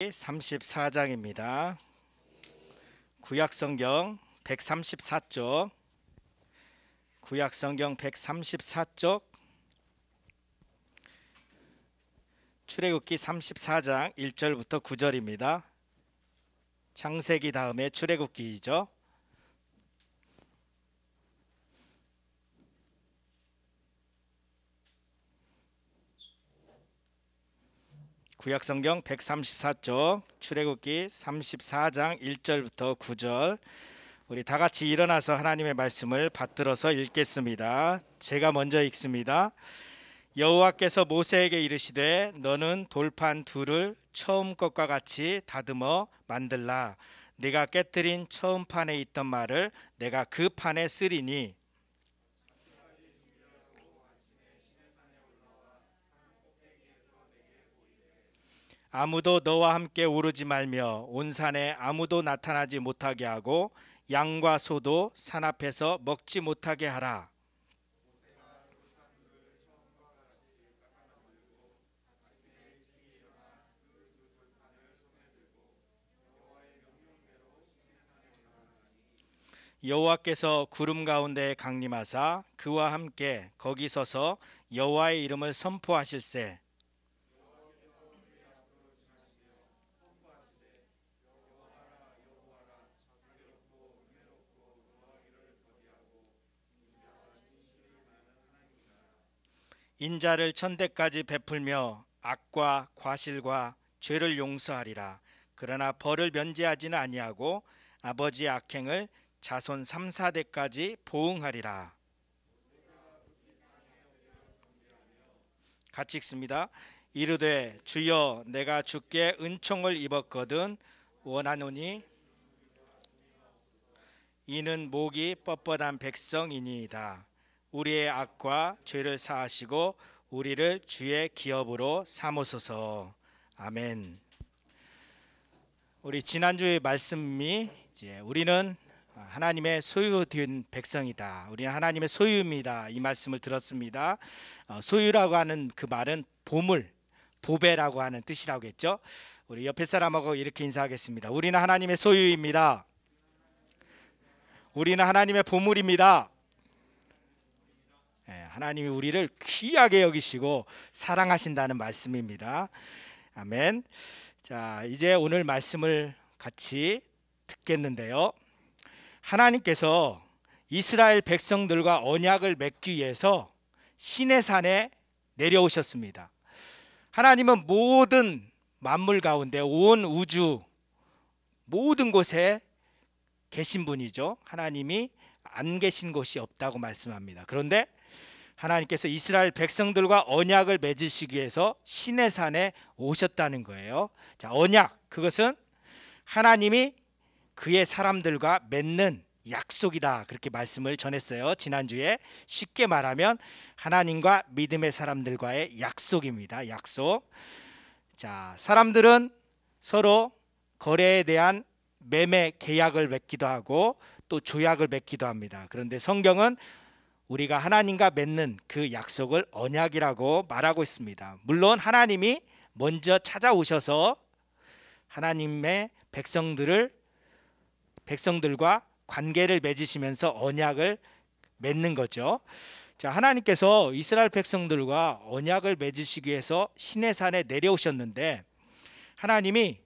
34장입니다. 구약성경 134쪽, 구약성경 134쪽, 출애굽기 34장 1절부터 9절입니다. 창세기 다음에 출애굽기이죠. 구약성경 134쪽, 출애굽기 34장 1절부터 9절, 우리 다같이 일어나서 하나님의 말씀을 받들어서 읽겠습니다. 제가 먼저 읽습니다. 여호와께서 모세에게 이르시되 너는 돌판 둘을 처음 것과 같이 다듬어 만들라. 네가 깨뜨린 처음 판에 있던 말을 내가 그 판에 쓰리니 아무도 너와 함께 오르지 말며 온 산에 아무도 나타나지 못하게 하고 양과 소도 산 앞에서 먹지 못하게 하라. 여호와께서 구름 가운데 강림하사 그와 함께 거기 서서 여호와의 이름을 선포하실세. 인자를 천대까지 베풀며 악과 과실과 죄를 용서하리라. 그러나 벌을 면제하지는 아니하고 아버지의 악행을 자손 3, 4대까지 보응하리라. 같이 읽습니다. 이르되 주여 내가 주께 은총을 입었거든 원하노니 이는 목이 뻣뻣한 백성이니이다. 우리의 악과 죄를 사하시고 우리를 주의 기업으로 삼으소서. 아멘. 우리 지난주의 말씀이 이제 우리는 하나님의 소유된 백성이다. 우리는 하나님의 소유입니다. 이 말씀을 들었습니다. 소유라고 하는 그 말은 보물, 보배라고 하는 뜻이라고 했죠. 우리 옆에 사람하고 이렇게 인사하겠습니다. 우리는 하나님의 소유입니다. 우리는 하나님의 보물입니다. 하나님이 우리를 귀하게 여기시고 사랑하신다는 말씀입니다. 아멘. 자, 이제 오늘 말씀을 같이 듣겠는데요. 하나님께서 이스라엘 백성들과 언약을 맺기 위해서 시내산에 내려오셨습니다. 하나님은 모든 만물 가운데 온 우주 모든 곳에 계신 분이죠. 하나님이 안 계신 곳이 없다고 말씀합니다. 그런데 하나님께서 이스라엘 백성들과 언약을 맺으시기 위해서 시내산에 오셨다는 거예요. 자, 언약, 그것은 하나님이 그의 사람들과 맺는 약속이다. 그렇게 말씀을 전했어요. 지난주에 쉽게 말하면 하나님과 믿음의 사람들과의 약속입니다. 약속. 자, 사람들은 서로 거래에 대한 매매 계약을 맺기도 하고 또 조약을 맺기도 합니다. 그런데 성경은 우리가 하나님과 맺는 그 약속을 언약이라고 말하고 있습니다. 물론 하나님이 먼저 찾아오셔서 하나님의 백성들과 관계를 맺으시면서 언약을 맺는 거죠. 자, 하나님께서 이스라엘 백성들과 언약을 맺으시기 위해서 시내산에 내려오셨는데 하나님이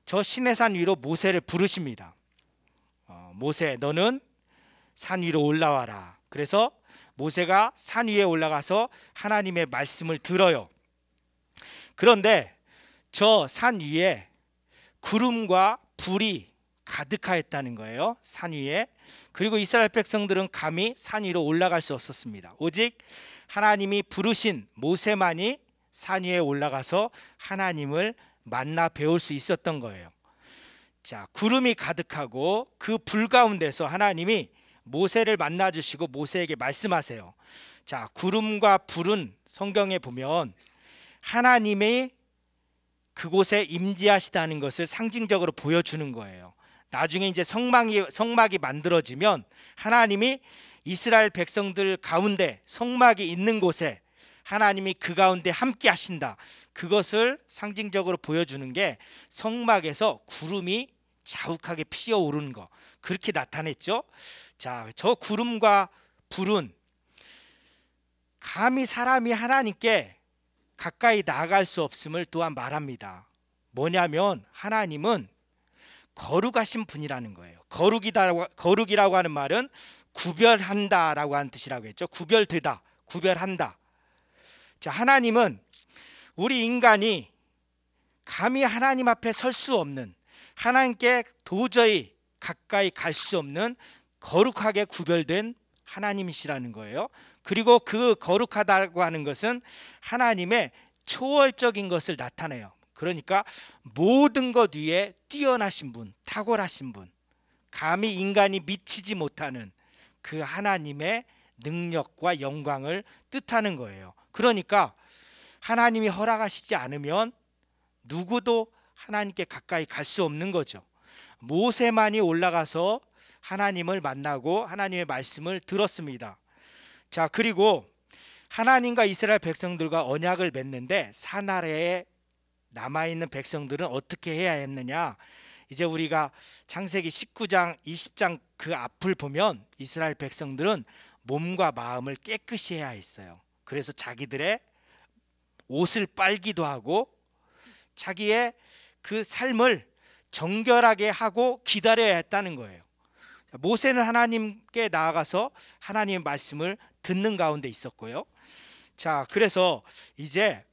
저 시내산 위로 모세를 부르십니다. 모세, 너는 산 위로 올라와라. 그래서 모세가 산 위에 올라가서 하나님의 말씀을 들어요. 그런데 저 산 위에 구름과 불이 가득하였다는 거예요. 산 위에. 그리고 이스라엘 백성들은 감히 산 위로 올라갈 수 없었습니다. 오직 하나님이 부르신 모세만이 산 위에 올라가서 하나님을 만나 배울 수 있었던 거예요. 자, 구름이 가득하고 그 불 가운데서 하나님이 모세를 만나 주시고 모세에게 말씀하세요. 자, 구름과 불은 성경에 보면 하나님의 그곳에 임재하시다는 것을 상징적으로 보여주는 거예요. 나중에 이제 성막이 만들어지면 하나님이 이스라엘 백성들 가운데 성막이 있는 곳에 하나님이 그 가운데 함께 하신다. 그것을 상징적으로 보여주는 게 성막에서 구름이 자욱하게 피어오르는 거, 그렇게 나타냈죠. 자, 저 구름과 불은 감히 사람이 하나님께 가까이 나아갈 수 없음을 또한 말합니다. 뭐냐면 하나님은 거룩하신 분이라는 거예요. 거룩이라고 하는 말은 구별한다라고 하는 뜻이라고 했죠. 구별되다, 구별한다. 자, 하나님은 우리 인간이 감히 하나님 앞에 설 수 없는, 하나님께 도저히 가까이 갈 수 없는 거룩하게 구별된 하나님이시라는 거예요. 그리고 그 거룩하다고 하는 것은 하나님의 초월적인 것을 나타내요. 그러니까 모든 것 위에 뛰어나신 분, 탁월하신 분, 감히 인간이 미치지 못하는 그 하나님의 능력과 영광을 뜻하는 거예요. 그러니까 하나님이 허락하시지 않으면 누구도 하나님께 가까이 갈 수 없는 거죠. 모세만이 올라가서 하나님을 만나고 하나님의 말씀을 들었습니다. 자, 그리고 하나님과 이스라엘 백성들과 언약을 맺는데 산 아래에 남아있는 백성들은 어떻게 해야 했느냐. 이제 우리가 창세기 19장 20장 그 앞을 보면 이스라엘 백성들은 몸과 마음을 깨끗이 해야 했어요. 그래서 자기들의 옷을 빨기도 하고 자기의 그 삶을 정결하게 하고 기다려야 했다는 거예요. 모세는 하나님께 나아가서 하나님의 말씀을 듣는 가운데 있었고요. 자, 그래서 이제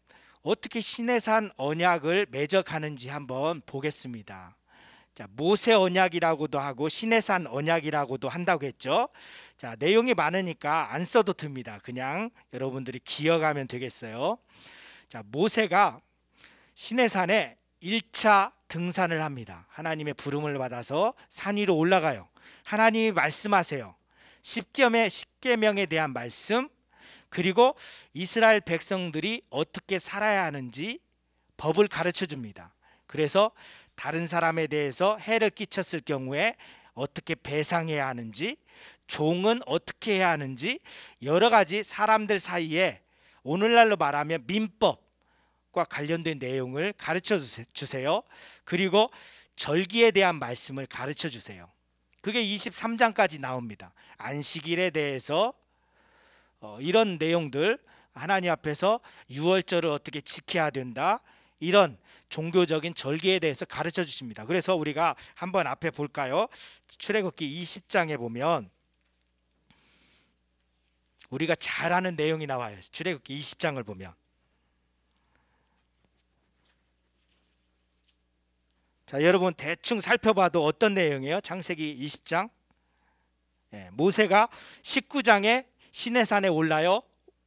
어떻게 시내산 언약을 맺어가는지 한번 보겠습니다. 자, 모세 언약이라고도 하고 시내산 언약이라고도 한다고 했죠. 자, 내용이 많으니까 안 써도 됩니다. 그냥 여러분들이 기억하면 되겠어요. 자, 모세가 시내산에 1차 등산을 합니다. 하나님의 부름을 받아서 산 위로 올라가요. 하나님이 말씀하세요. 십계명에 대한 말씀, 그리고 이스라엘 백성들이 어떻게 살아야 하는지 법을 가르쳐 줍니다. 그래서 다른 사람에 대해서 해를 끼쳤을 경우에 어떻게 배상해야 하는지, 종은 어떻게 해야 하는지, 여러 가지 사람들 사이에 오늘날로 말하면 민법과 관련된 내용을 가르쳐 주세요. 그리고 절기에 대한 말씀을 가르쳐 주세요. 그게 23장까지 나옵니다. 안식일에 대해서 이런 내용들, 하나님 앞에서 유월절을 어떻게 지켜야 된다, 이런 종교적인 절기에 대해서 가르쳐 주십니다. 그래서 우리가 한번 앞에 볼까요? 출애굽기 20장에 보면 우리가 잘 아는 내용이 나와요. 출애굽기 20장을 보면, 자, 여러분 대충 살펴봐도 어떤 내용이에요? 창세기 20장. 모세가 19장에 시내산에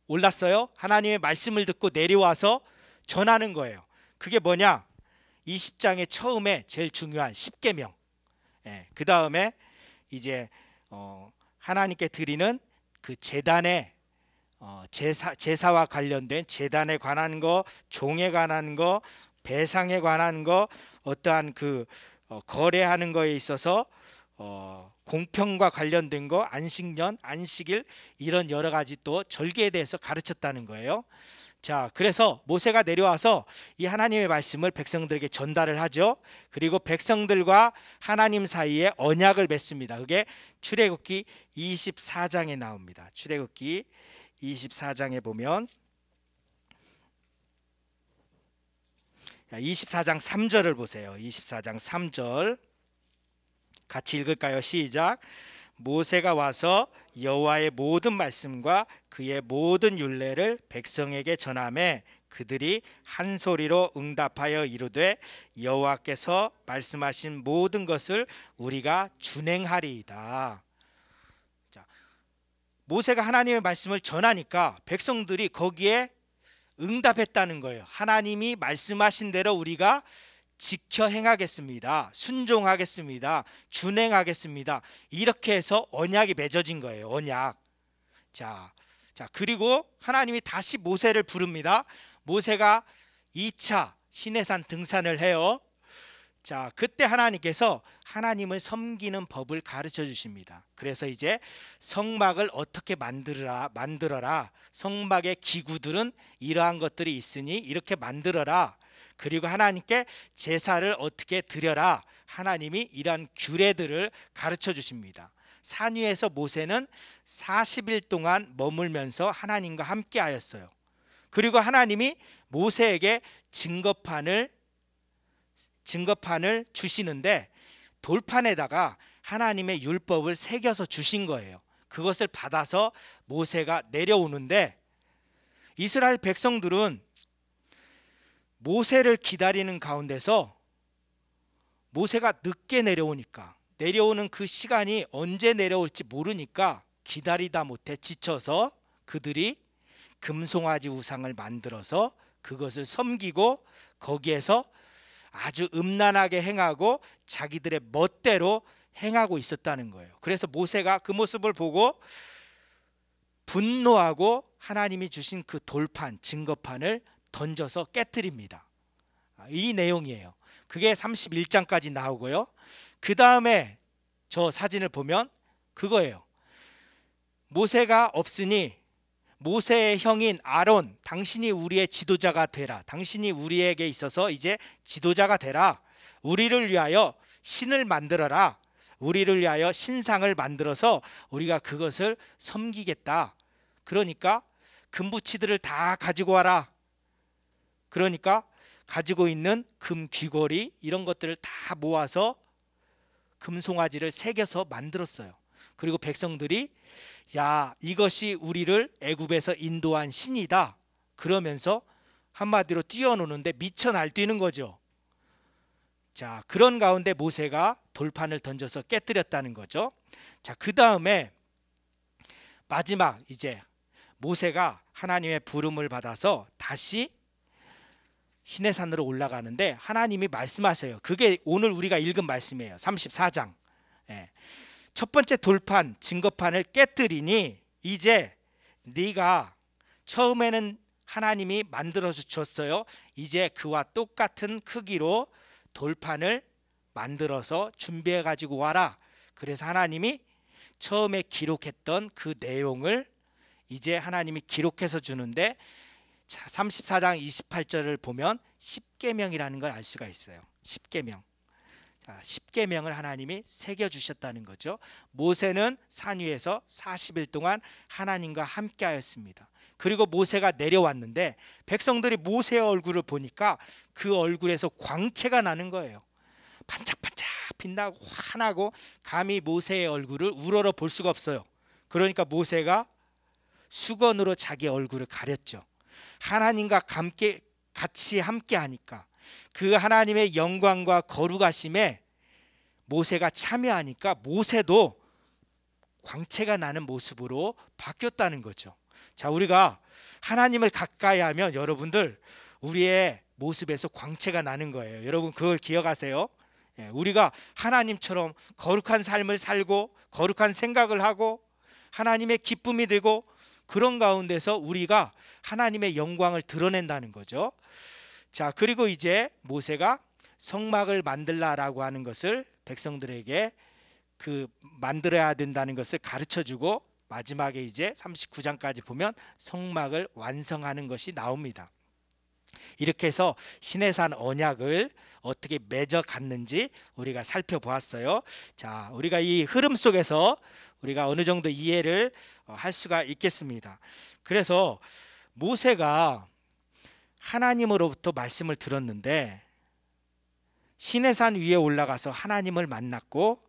올랐어요. 하나님의 말씀을 듣고 내려와서 전하는 거예요. 그게 뭐냐? 20장의 처음에 제일 중요한 십계명. 그 다음에 이제 하나님께 드리는 그 제단의 제사와 관련된 제단에 관한 거, 종에 관한 거, 배상에 관한 거, 어떠한 그 거래하는 거에 있어서 공평과 관련된 거, 안식년, 안식일, 이런 여러 가지 또 절기에 대해서 가르쳤다는 거예요. 자, 그래서 모세가 내려와서 이 하나님의 말씀을 백성들에게 전달을 하죠. 그리고 백성들과 하나님 사이에 언약을 맺습니다. 그게 출애굽기 24장에 나옵니다. 출애굽기 24장에 보면 24장 3절을 보세요. 24장 3절 같이 읽을까요? 시작. 모세가 와서 여호와의 모든 말씀과 그의 모든 율례를 백성에게 전하매 그들이 한 소리로 응답하여 이르되 여호와께서 말씀하신 모든 것을 우리가 준행하리이다. 자, 모세가 하나님의 말씀을 전하니까 백성들이 거기에 응답했다는 거예요. 하나님이 말씀하신 대로 우리가 지켜 행하겠습니다. 순종하겠습니다. 준행하겠습니다. 이렇게 해서 언약이 맺어진 거예요. 언약. 자, 그리고 하나님이 다시 모세를 부릅니다. 모세가 2차 시내산 등산을 해요. 자, 그때 하나님께서 하나님을 섬기는 법을 가르쳐 주십니다. 그래서 이제 성막을 어떻게 만들어라. 성막의 기구들은 이러한 것들이 있으니 이렇게 만들어라. 그리고 하나님께 제사를 어떻게 드려라. 하나님이 이러한 규례들을 가르쳐 주십니다. 산 위에서 모세는 40일 동안 머물면서 하나님과 함께 하였어요. 그리고 하나님이 모세에게 증거판을 주시는데 돌판에다가 하나님의 율법을 새겨서 주신 거예요. 그것을 받아서 모세가 내려오는데 이스라엘 백성들은 모세를 기다리는 가운데서 모세가 늦게 내려오니까 내려오는 그 시간이 언제 내려올지 모르니까 기다리다 못해 지쳐서 그들이 금송아지 우상을 만들어서 그것을 섬기고 거기에서 아주 음란하게 행하고 자기들의 멋대로 행하고 있었다는 거예요. 그래서 모세가 그 모습을 보고 분노하고 하나님이 주신 그 돌판, 증거판을 던져서 깨뜨립니다. 이 내용이에요. 그게 31장까지 나오고요. 그 다음에 저 사진을 보면 그거예요. 모세가 없으니 모세의 형인 아론, 당신이 우리의 지도자가 되라. 당신이 우리에게 있어서 이제 지도자가 되라. 우리를 위하여 신을 만들어라. 우리를 위하여 신상을 만들어서 우리가 그것을 섬기겠다. 그러니까 금부치들을 다 가지고 와라. 그러니까 가지고 있는 금 귀걸이 이런 것들을 다 모아서 금송아지를 새겨서 만들었어요. 그리고 백성들이 야, 이것이 우리를 애굽에서 인도한 신이다. 그러면서 한마디로 뛰어노는데 미쳐 날뛰는 거죠. 자, 그런 가운데 모세가 돌판을 던져서 깨뜨렸다는 거죠. 자, 그 다음에 마지막 이제 모세가 하나님의 부름을 받아서 다시 시내산으로 올라가는데 하나님이 말씀하세요. 그게 오늘 우리가 읽은 말씀이에요. 34장. 첫 번째 돌판, 증거판을 깨뜨리니 이제 네가 처음에는 하나님이 만들어서 줬어요. 이제 그와 똑같은 크기로 돌판을 만들어서 준비해 가지고 와라. 그래서 하나님이 처음에 기록했던 그 내용을 이제 하나님이 기록해서 주는데 34장 28절을 보면 십계명이라는 걸 알 수가 있어요. 십계명. 십계명을 하나님이 새겨주셨다는 거죠. 모세는 산 위에서 40일 동안 하나님과 함께 하였습니다. 그리고 모세가 내려왔는데 백성들이 모세의 얼굴을 보니까 그 얼굴에서 광채가 나는 거예요. 반짝반짝 빛나고 환하고 감히 모세의 얼굴을 우러러 볼 수가 없어요. 그러니까 모세가 수건으로 자기 얼굴을 가렸죠. 하나님과 같이 함께 하니까 그 하나님의 영광과 거룩하심에 모세가 참여하니까 모세도 광채가 나는 모습으로 바뀌었다는 거죠. 자, 우리가 하나님을 가까이 하면 여러분들 우리의 모습에서 광채가 나는 거예요. 여러분 그걸 기억하세요. 우리가 하나님처럼 거룩한 삶을 살고 거룩한 생각을 하고 하나님의 기쁨이 되고 그런 가운데서 우리가 하나님의 영광을 드러낸다는 거죠. 자, 그리고 이제 모세가 성막을 만들라라고 하는 것을 백성들에게 그 만들어야 된다는 것을 가르쳐주고 마지막에 이제 39장까지 보면 성막을 완성하는 것이 나옵니다. 이렇게 해서 시내산 언약을 어떻게 맺어 갔는지 우리가 살펴보았어요. 자, 우리가 이 흐름 속에서 우리가 어느 정도 이해를 할 수가 있겠습니다. 그래서 모세가 하나님으로부터 말씀을 들었는데 시내산 위에 올라가서 하나님을 만났고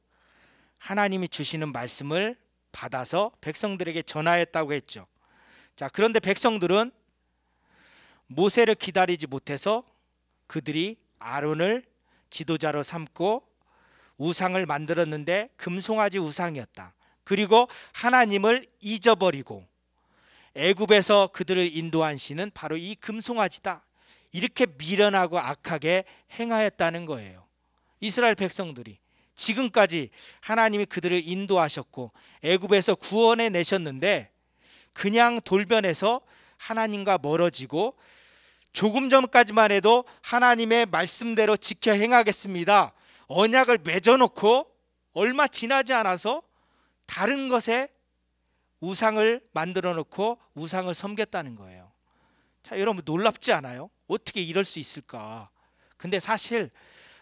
하나님이 주시는 말씀을 받아서 백성들에게 전하였다고 했죠. 자, 그런데 백성들은 모세를 기다리지 못해서 그들이 아론을 지도자로 삼고 우상을 만들었는데 금송아지 우상이었다. 그리고 하나님을 잊어버리고 애굽에서 그들을 인도한 신은 바로 이 금송아지다. 이렇게 미련하고 악하게 행하였다는 거예요. 이스라엘 백성들이 지금까지 하나님이 그들을 인도하셨고 애굽에서 구원해 내셨는데 그냥 돌변해서 하나님과 멀어지고 조금 전까지만 해도 하나님의 말씀대로 지켜 행하겠습니다, 언약을 맺어놓고 얼마 지나지 않아서 다른 것에 우상을 만들어 놓고 우상을 섬겼다는 거예요. 자, 여러분 놀랍지 않아요? 어떻게 이럴 수 있을까? 근데 사실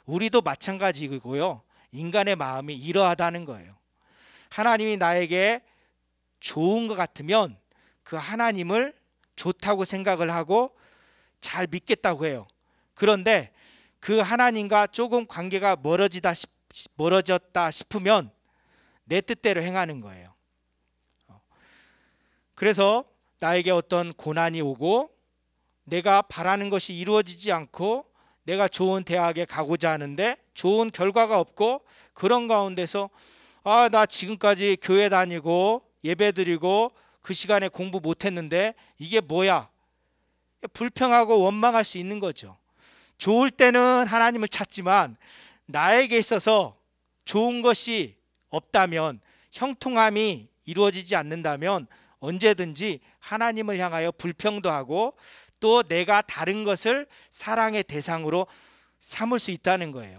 우리도 마찬가지고요, 인간의 마음이 이러하다는 거예요. 하나님이 나에게 좋은 것 같으면 그 하나님을 좋다고 생각을 하고 잘 믿겠다고 해요. 그런데 그 하나님과 조금 관계가 멀어졌다 싶으면 내 뜻대로 행하는 거예요. 그래서 나에게 어떤 고난이 오고 내가 바라는 것이 이루어지지 않고 내가 좋은 대학에 가고자 하는데 좋은 결과가 없고, 그런 가운데서 나 지금까지 교회 다니고 예배 드리고 그 시간에 공부 못했는데 이게 뭐야? 불평하고 원망할 수 있는 거죠. 좋을 때는 하나님을 찾지만 나에게 있어서 좋은 것이 없다면, 형통함이 이루어지지 않는다면 언제든지 하나님을 향하여 불평도 하고 또 내가 다른 것을 사랑의 대상으로 삼을 수 있다는 거예요.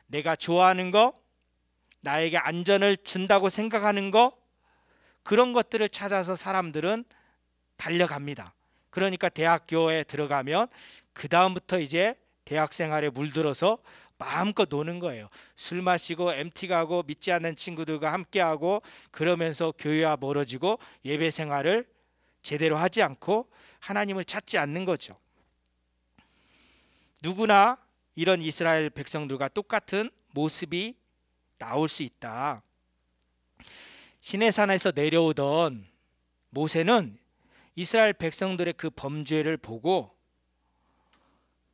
내가 좋아하는 거, 나에게 안전을 준다고 생각하는 거, 그런 것들을 찾아서 사람들은 달려갑니다. 그러니까 대학교에 들어가면 그 다음부터 이제 대학 생활에 물들어서 마음껏 노는 거예요. 술 마시고 MT 가고 믿지 않는 친구들과 함께하고, 그러면서 교회와 멀어지고 예배 생활을 제대로 하지 않고 하나님을 찾지 않는 거죠. 누구나 이런 이스라엘 백성들과 똑같은 모습이 나올 수 있다. 시내산에서 내려오던 모세는 이스라엘 백성들의 그 범죄를 보고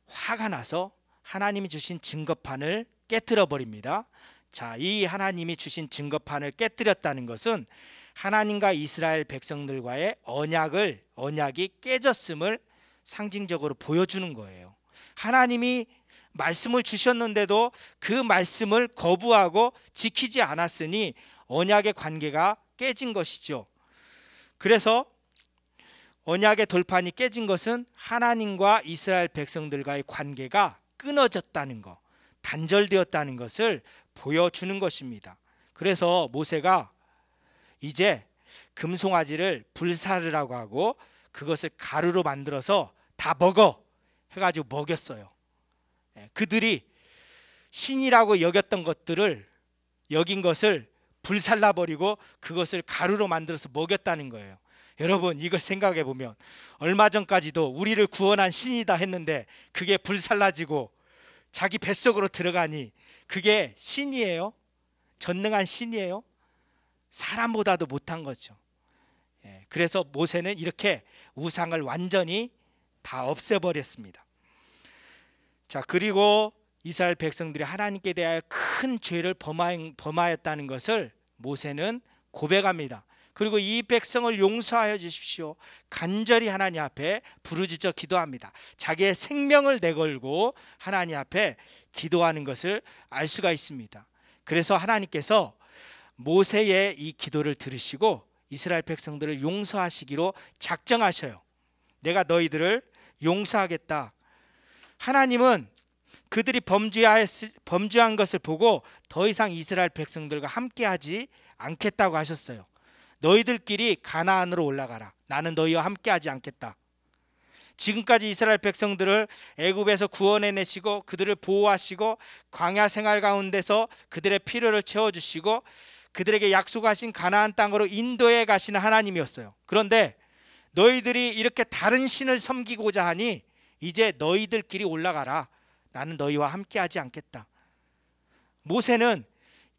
화가 나서 하나님이 주신 증거판을 깨뜨려 버립니다. 자, 이 하나님이 주신 증거판을 깨뜨렸다는 것은 하나님과 이스라엘 백성들과의 언약이 깨졌음을 상징적으로 보여주는 거예요. 하나님이 말씀을 주셨는데도 그 말씀을 거부하고 지키지 않았으니 언약의 관계가 깨진 것이죠. 그래서 언약의 돌판이 깨진 것은 하나님과 이스라엘 백성들과의 관계가 끊어졌다는 것, 단절되었다는 것을 보여주는 것입니다. 그래서 모세가 이제 금송아지를 불사르라고 하고 그것을 가루로 만들어서 다 먹어 해가지고 먹였어요. 그들이 신이라고 여겼던 것들을 여긴 것을 불살라버리고 그것을 가루로 만들어서 먹였다는 거예요. 여러분, 이걸 생각해 보면 얼마 전까지도 우리를 구원한 신이다 했는데 그게 불살라지고 자기 뱃속으로 들어가니 그게 신이에요? 전능한 신이에요? 사람보다도 못한 거죠. 그래서 모세는 이렇게 우상을 완전히 다 없애버렸습니다. 자, 그리고 이스라엘 백성들이 하나님께 대하여 큰 죄를 범하였다는 것을 모세는 고백합니다. 그리고 이 백성을 용서하여 주십시오, 간절히 하나님 앞에 부르짖어 기도합니다. 자기의 생명을 내걸고 하나님 앞에 기도하는 것을 알 수가 있습니다. 그래서 하나님께서 모세의 이 기도를 들으시고 이스라엘 백성들을 용서하시기로 작정하셔요. 내가 너희들을 용서하겠다. 하나님은 그들이 범죄한 것을 보고 더 이상 이스라엘 백성들과 함께하지 않겠다고 하셨어요. 너희들끼리 가나안으로 올라가라. 나는 너희와 함께하지 않겠다. 지금까지 이스라엘 백성들을 애굽에서 구원해내시고 그들을 보호하시고 광야 생활 가운데서 그들의 필요를 채워주시고 그들에게 약속하신 가나안 땅으로 인도해 가시는 하나님이었어요. 그런데 너희들이 이렇게 다른 신을 섬기고자 하니 이제 너희들끼리 올라가라. 나는 너희와 함께하지 않겠다. 모세는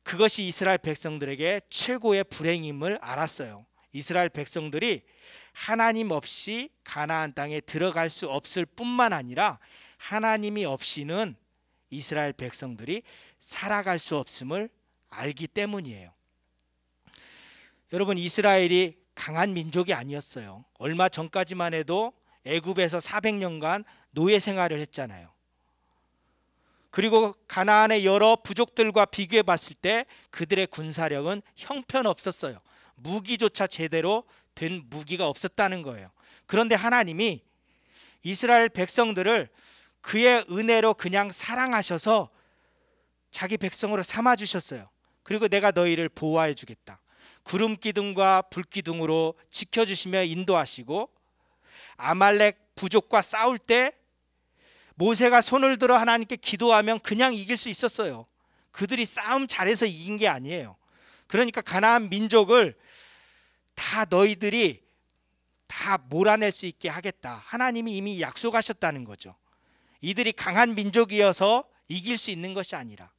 그것이 이스라엘 백성들에게 최고의 불행임을 알았어요. 이스라엘 백성들이 하나님 없이 가나안 땅에 들어갈 수 없을 뿐만 아니라 하나님이 없이는 이스라엘 백성들이 살아갈 수 없음을 알기 때문이에요. 여러분, 이스라엘이 강한 민족이 아니었어요. 얼마 전까지만 해도 애굽에서 400년간 노예 생활을 했잖아요. 그리고 가나안의 여러 부족들과 비교해 봤을 때 그들의 군사력은 형편없었어요. 무기조차 제대로 된 무기가 없었다는 거예요. 그런데 하나님이 이스라엘 백성들을 그의 은혜로 그냥 사랑하셔서 자기 백성으로 삼아주셨어요. 그리고 내가 너희를 보호해 주겠다. 구름 기둥과 불 기둥으로 지켜주시며 인도하시고, 아말렉 부족과 싸울 때 모세가 손을 들어 하나님께 기도하면 그냥 이길 수 있었어요. 그들이 싸움 잘해서 이긴 게 아니에요. 그러니까 가나안 민족을 다 너희들이 다 몰아낼 수 있게 하겠다. 하나님이 이미 약속하셨다는 거죠. 이들이 강한 민족이어서 이길 수 있는 것이 아니라,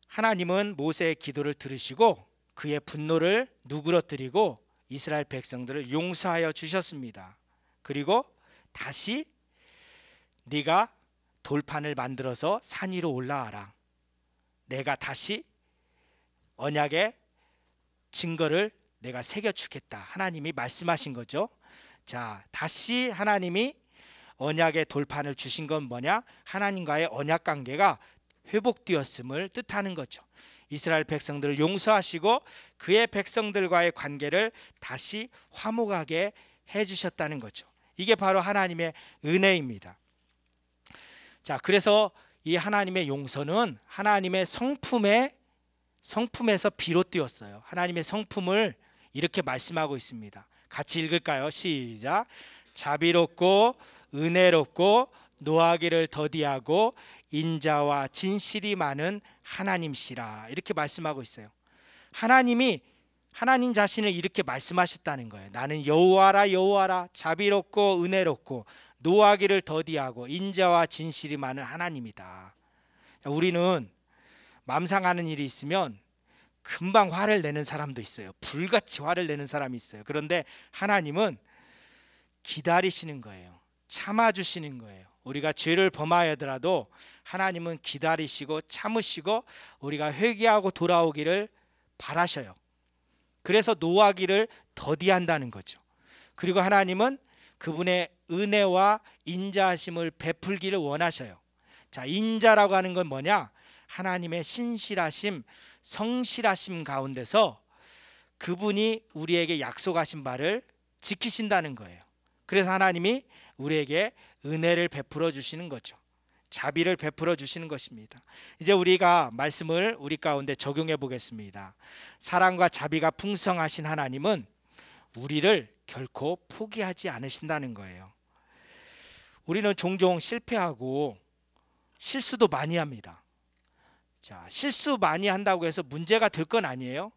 하나님은 모세의 기도를 들으시고 그의 분노를 누그러뜨리고 이스라엘 백성들을 용서하여 주셨습니다. 그리고 다시 네가 돌판을 만들어서 산 위로 올라와라. 내가 다시 언약의 증거를 내가 새겨주겠다. 하나님이 말씀하신 거죠. 자, 다시 하나님이 언약의 돌판을 주신 건 뭐냐? 하나님과의 언약 관계가 회복되었음을 뜻하는 거죠. 이스라엘 백성들을 용서하시고 그의 백성들과의 관계를 다시 화목하게 해주셨다는 거죠. 이게 바로 하나님의 은혜입니다. 자, 그래서 이 하나님의 용서는 하나님의 성품에서 비롯되었어요. 하나님의 성품을 이렇게 말씀하고 있습니다. 같이 읽을까요? 시작. 자비롭고 은혜롭고 노하기를 더디하고 인자와 진실이 많은 하나님시라, 이렇게 말씀하고 있어요. 하나님 자신을 이렇게 말씀하셨다는 거예요. 나는 여호와라, 여호와라, 자비롭고 은혜롭고 노하기를 더디하고 인자와 진실이 많은 하나님이다. 우리는 맘상하는 일이 있으면 금방 화를 내는 사람도 있어요. 불같이 화를 내는 사람이 있어요. 그런데 하나님은 기다리시는 거예요. 참아주시는 거예요. 우리가 죄를 범하여더라도 하나님은 기다리시고 참으시고 우리가 회개하고 돌아오기를 바라셔요. 그래서 노하기를 더디한다는 거죠. 그리고 하나님은 그분의 은혜와 인자하심을 베풀기를 원하셔요. 자, 인자라고 하는 건 뭐냐? 하나님의 신실하심, 성실하심 가운데서 그분이 우리에게 약속하신 바를 지키신다는 거예요. 그래서 하나님이 우리에게 은혜를 베풀어 주시는 거죠. 자비를 베풀어 주시는 것입니다. 이제 우리가 말씀을 우리 가운데 적용해 보겠습니다. 사랑과 자비가 풍성하신 하나님은 우리를 결코 포기하지 않으신다는 거예요. 우리는 종종 실패하고 실수도 많이 합니다. 자, 실수 많이 한다고 해서 문제가 될 건 아니에요.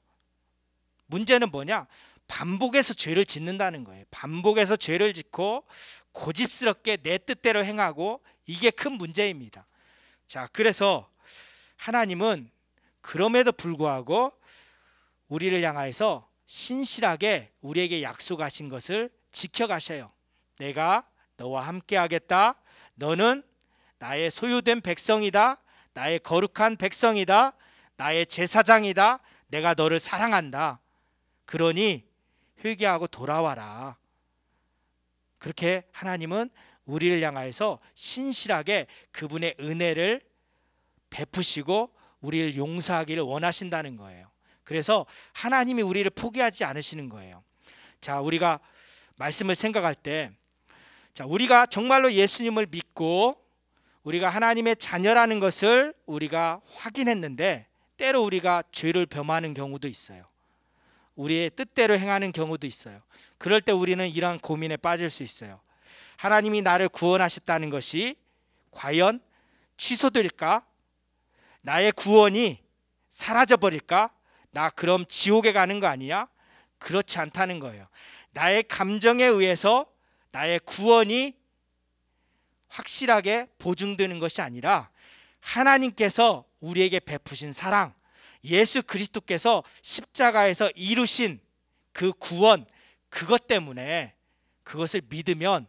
문제는 뭐냐? 반복해서 죄를 짓는다는 거예요. 반복해서 죄를 짓고 고집스럽게 내 뜻대로 행하고, 이게 큰 문제입니다. 자, 그래서 하나님은 그럼에도 불구하고 우리를 향하여서 신실하게 우리에게 약속하신 것을 지켜가셔요. 내가 너와 함께 하겠다. 너는 나의 소유된 백성이다. 나의 거룩한 백성이다. 나의 제사장이다. 내가 너를 사랑한다. 그러니 회개하고 돌아와라. 그렇게 하나님은 우리를 향하여서 신실하게 그분의 은혜를 베푸시고 우리를 용서하기를 원하신다는 거예요. 그래서 하나님이 우리를 포기하지 않으시는 거예요. 자, 우리가 말씀을 생각할 때, 자, 우리가 정말로 예수님을 믿고 우리가 하나님의 자녀라는 것을 우리가 확인했는데, 때로 우리가 죄를 범하는 경우도 있어요. 우리의 뜻대로 행하는 경우도 있어요. 그럴 때 우리는 이러한 고민에 빠질 수 있어요. 하나님이 나를 구원하셨다는 것이 과연 취소될까? 나의 구원이 사라져버릴까? 나 그럼 지옥에 가는 거 아니야? 그렇지 않다는 거예요. 나의 감정에 의해서 나의 구원이 확실하게 보증되는 것이 아니라 하나님께서 우리에게 베푸신 사랑, 예수 그리스도께서 십자가에서 이루신 그 구원, 그것 때문에 그것을 믿으면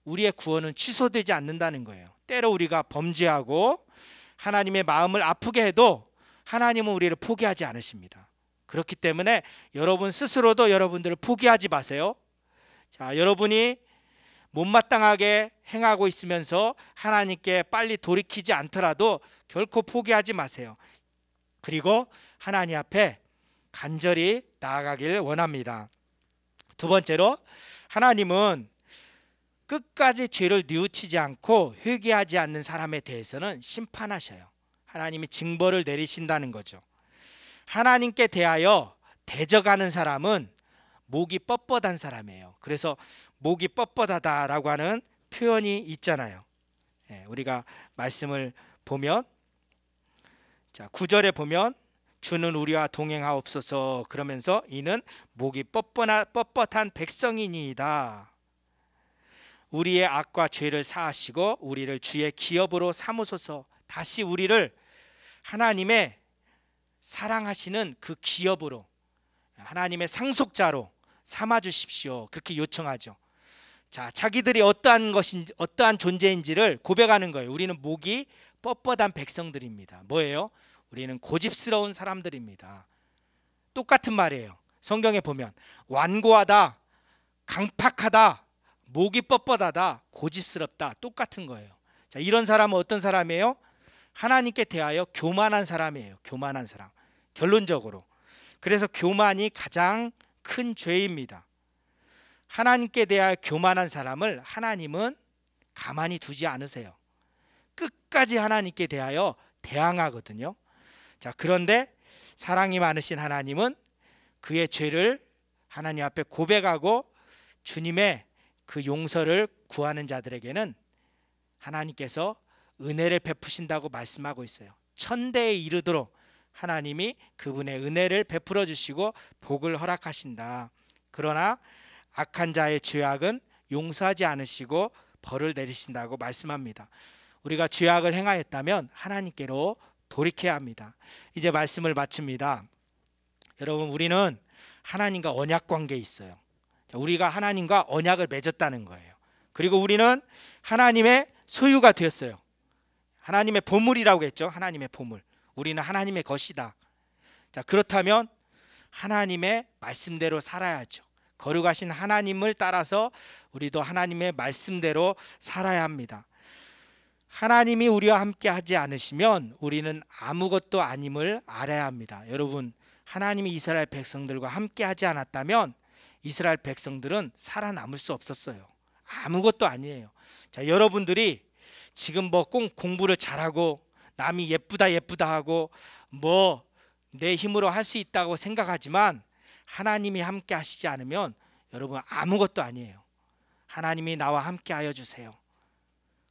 우리의 구원은 취소되지 않는다는 거예요. 때로 우리가 범죄하고 하나님의 마음을 아프게 해도 하나님은 우리를 포기하지 않으십니다. 그렇기 때문에 여러분 스스로도 여러분들을 포기하지 마세요. 자, 여러분이 못마땅하게 행하고 있으면서 하나님께 빨리 돌이키지 않더라도 결코 포기하지 마세요. 그리고 하나님 앞에 간절히 나아가길 원합니다. 두 번째로, 하나님은 끝까지 죄를 뉘우치지 않고 회개하지 않는 사람에 대해서는 심판하셔요. 하나님이 징벌을 내리신다는 거죠. 하나님께 대하여 대적하는 사람은 목이 뻣뻣한 사람이에요. 그래서 목이 뻣뻣하다라고 하는 표현이 있잖아요. 우리가 말씀을 보면, 자 9절에 보면 주는 우리와 동행하옵소서 그러면서 이는 목이 뻣뻣한 백성이니이다. 우리의 악과 죄를 사하시고 우리를 주의 기업으로 삼으소서. 다시 우리를 하나님의 사랑하시는 그 기업으로, 하나님의 상속자로 삼아 주십시오. 그렇게 요청하죠. 자, 자기들이 어떠한 존재인지를 고백하는 거예요. 우리는 목이 뻣뻣한 백성들입니다. 뭐예요? 우리는 고집스러운 사람들입니다. 똑같은 말이에요. 성경에 보면 완고하다, 강팍하다, 목이 뻣뻣하다, 고집스럽다, 똑같은 거예요. 자, 이런 사람은 어떤 사람이에요? 하나님께 대하여 교만한 사람이에요. 교만한 사람. 결론적으로. 그래서 교만이 가장 큰 죄입니다. 하나님께 대하여 교만한 사람을 하나님은 가만히 두지 않으세요. 끝까지 하나님께 대하여 대항하거든요. 자, 그런데 사랑이 많으신 하나님은 그의 죄를 하나님 앞에 고백하고 주님의 그 용서를 구하는 자들에게는 하나님께서 은혜를 베푸신다고 말씀하고 있어요. 천대에 이르도록 하나님이 그분의 은혜를 베풀어 주시고 복을 허락하신다. 그러나 악한 자의 죄악은 용서하지 않으시고 벌을 내리신다고 말씀합니다. 우리가 죄악을 행하였다면 하나님께로 돌이켜야 합니다. 이제 말씀을 마칩니다. 여러분, 우리는 하나님과 언약 관계에 있어요. 우리가 하나님과 언약을 맺었다는 거예요. 그리고 우리는 하나님의 소유가 되었어요. 하나님의 보물이라고 했죠. 하나님의 보물. 우리는 하나님의 것이다. 자, 그렇다면 하나님의 말씀대로 살아야죠. 거룩하신 하나님을 따라서 우리도 하나님의 말씀대로 살아야 합니다. 하나님이 우리와 함께 하지 않으시면 우리는 아무것도 아님을 알아야 합니다. 여러분, 하나님이 이스라엘 백성들과 함께 하지 않았다면 이스라엘 백성들은 살아남을 수 없었어요. 아무것도 아니에요. 자, 여러분들이 지금 뭐 꼭 공부를 잘하고 남이 예쁘다 하고 뭐 내 힘으로 할 수 있다고 생각하지만 하나님이 함께 하시지 않으면 여러분 아무것도 아니에요. 하나님이 나와 함께 하여 주세요.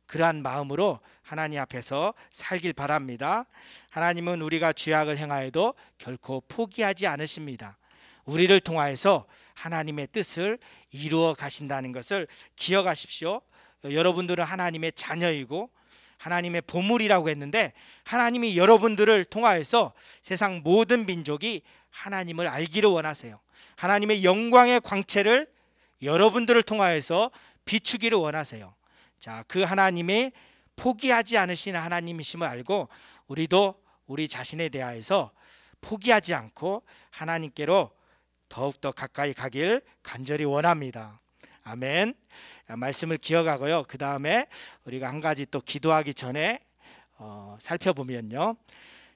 그러한 마음으로 하나님 앞에서 살길 바랍니다. 하나님은 우리가 죄악을 행하여도 결코 포기하지 않으십니다. 우리를 통하여서 하나님의 뜻을 이루어 가신다는 것을 기억하십시오. 여러분들은 하나님의 자녀이고 하나님의 보물이라고 했는데 하나님이 여러분들을 통하여서 세상 모든 민족이 하나님을 알기를 원하세요. 하나님의 영광의 광채를 여러분들을 통하여서 비추기를 원하세요. 자, 그 하나님이 포기하지 않으시는 하나님이심을 알고 우리도 우리 자신에 대하여서 포기하지 않고 하나님께로 더욱더 가까이 가길 간절히 원합니다. 아멘. 말씀을 기억하고요. 그 다음에 우리가 한 가지 또 기도하기 전에 살펴보면요.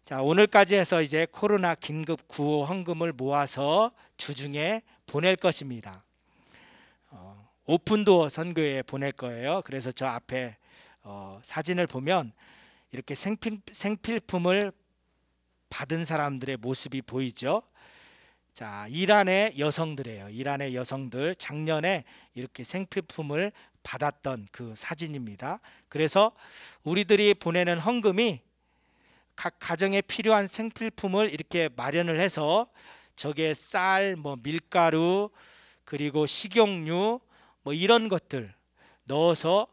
자, 오늘까지 해서 이제 코로나 긴급 구호 헌금을 모아서 주중에 보낼 것입니다. 오픈도어 선교회에 보낼 거예요. 그래서 저 앞에 사진을 보면 이렇게 생필품을 받은 사람들의 모습이 보이죠. 자, 이란의 여성들이에요. 이란의 여성들 작년에 이렇게 생필품을 받았던 그 사진입니다. 그래서 우리들이 보내는 헌금이 각 가정에 필요한 생필품을 이렇게 마련을 해서 저게 쌀, 뭐 밀가루, 그리고 식용유 뭐 이런 것들 넣어서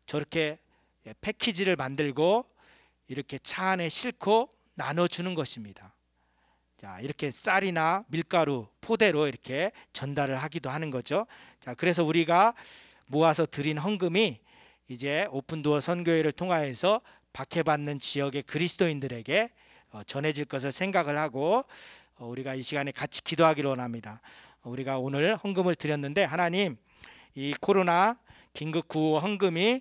저렇게 패키지를 만들고 이렇게 차 안에 싣고 나눠주는 것입니다. 자, 이렇게 쌀이나 밀가루 포대로 이렇게 전달을 하기도 하는 거죠. 자, 그래서 우리가 모아서 드린 헌금이 이제 오픈도어 선교회를 통하여서 박해받는 지역의 그리스도인들에게 전해질 것을 생각을 하고 우리가 이 시간에 같이 기도하기를 원합니다. 우리가 오늘 헌금을 드렸는데 하나님, 이 코로나 긴급 구호 헌금이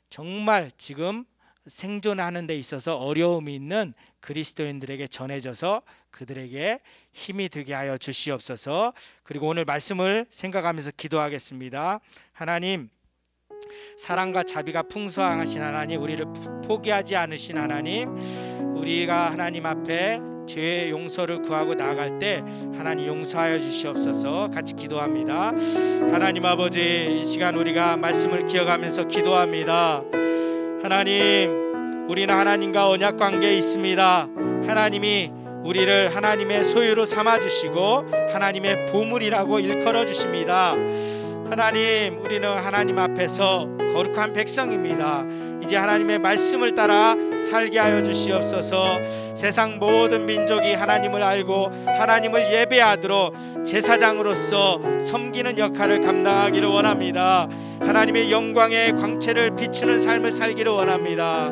정말 지금 생존하는 데 있어서 어려움이 있는 그리스도인들에게 전해져서 그들에게 힘이 되게 하여 주시옵소서. 그리고 오늘 말씀을 생각하면서 기도하겠습니다. 하나님, 사랑과 자비가 풍성하신 하나님, 우리를 포기하지 않으신 하나님, 우리가 하나님 앞에 죄의 용서를 구하고 나아갈 때 하나님 용서하여 주시옵소서. 같이 기도합니다. 하나님 아버지, 이 시간 우리가 말씀을 기억하면서 기도합니다. 하나님, 우리는 하나님과 언약 관계에 있습니다. 하나님이 우리를 하나님의 소유로 삼아주시고 하나님의 보물이라고 일컬어 주십니다. 하나님, 우리는 하나님 앞에서 거룩한 백성입니다. 이제 하나님의 말씀을 따라 살게 하여 주시옵소서. 세상 모든 민족이 하나님을 알고 하나님을 예배하도록 제사장으로서 섬기는 역할을 감당하기를 원합니다. 하나님의 영광의 광채를 비추는 삶을 살기를 원합니다.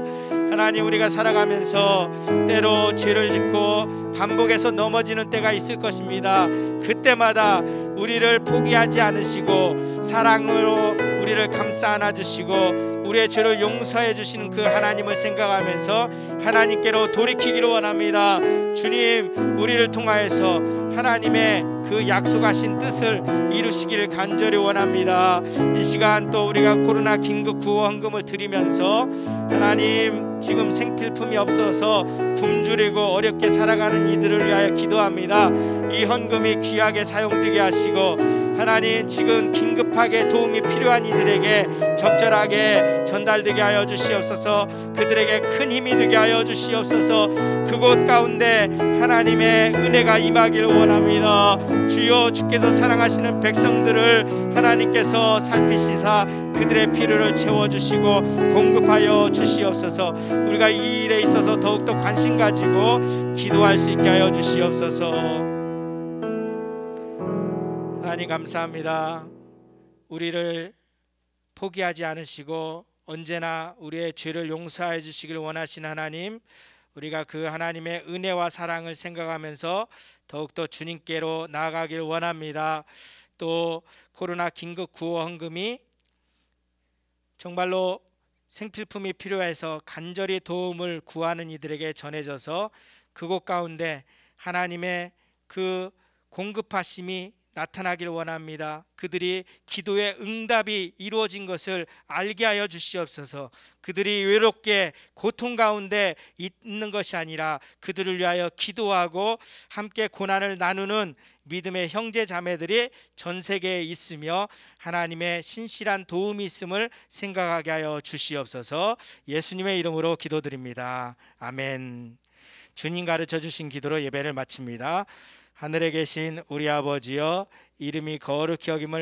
하나님, 우리가 살아가면서 때로 죄를 짓고 반복해서 넘어지는 때가 있을 것입니다. 그때마다 우리를 포기하지 않으시고 사랑으로 우리를 감싸 안아주시고 우리의 죄를 용서해 주시는 그 하나님을 생각하면서 하나님께로 돌이키기를 원합니다. 주님, 우리를 통하여서 하나님의 그 약속하신 뜻을 이루시기를 간절히 원합니다. 이 시간 또 우리가 코로나 긴급 구호 헌금을 드리면서 하나님, 지금 생필품이 없어서 굶주리고 어렵게 살아가는 이들을 위하여 기도합니다. 이 헌금이 귀하게 사용되게 하시고 하나님, 지금 긴급하게 도움이 필요한 이들에게 적절하게 전달되게 하여 주시옵소서. 그들에게 큰 힘이 되게 하여 주시옵소서. 그곳 가운데 하나님의 은혜가 임하기를 원합니다. 주여, 주께서 사랑하시는 백성들을 하나님께서 살피시사 그들의 필요를 채워주시고 공급하여 주시옵소서. 우리가 이 일에 있어서 더욱더 관심 가지고 기도할 수 있게 하여 주시옵소서. 하나님, 감사합니다. 우리를 포기하지 않으시고 언제나 우리의 죄를 용서해 주시길 원하신 하나님, 우리가 그 하나님의 은혜와 사랑을 생각하면서 더욱더 주님께로 나아가길 원합니다. 또 코로나 긴급 구호 헌금이 정말로 생필품이 필요해서 간절히 도움을 구하는 이들에게 전해져서 그곳 가운데 하나님의 그 공급하심이 나타나길 원합니다. 그들이 기도의 응답이 이루어진 것을 알게 하여 주시옵소서. 그들이 외롭게 고통 가운데 있는 것이 아니라 그들을 위하여 기도하고 함께 고난을 나누는 믿음의 형제 자매들이 전 세계에 있으며 하나님의 신실한 도움이 있음을 생각하게 하여 주시옵소서. 예수님의 이름으로 기도드립니다. 아멘. 주님 가르쳐 주신 기도로 예배를 마칩니다. 하늘에 계신 우리 아버지여, 이름이 거룩히 여김을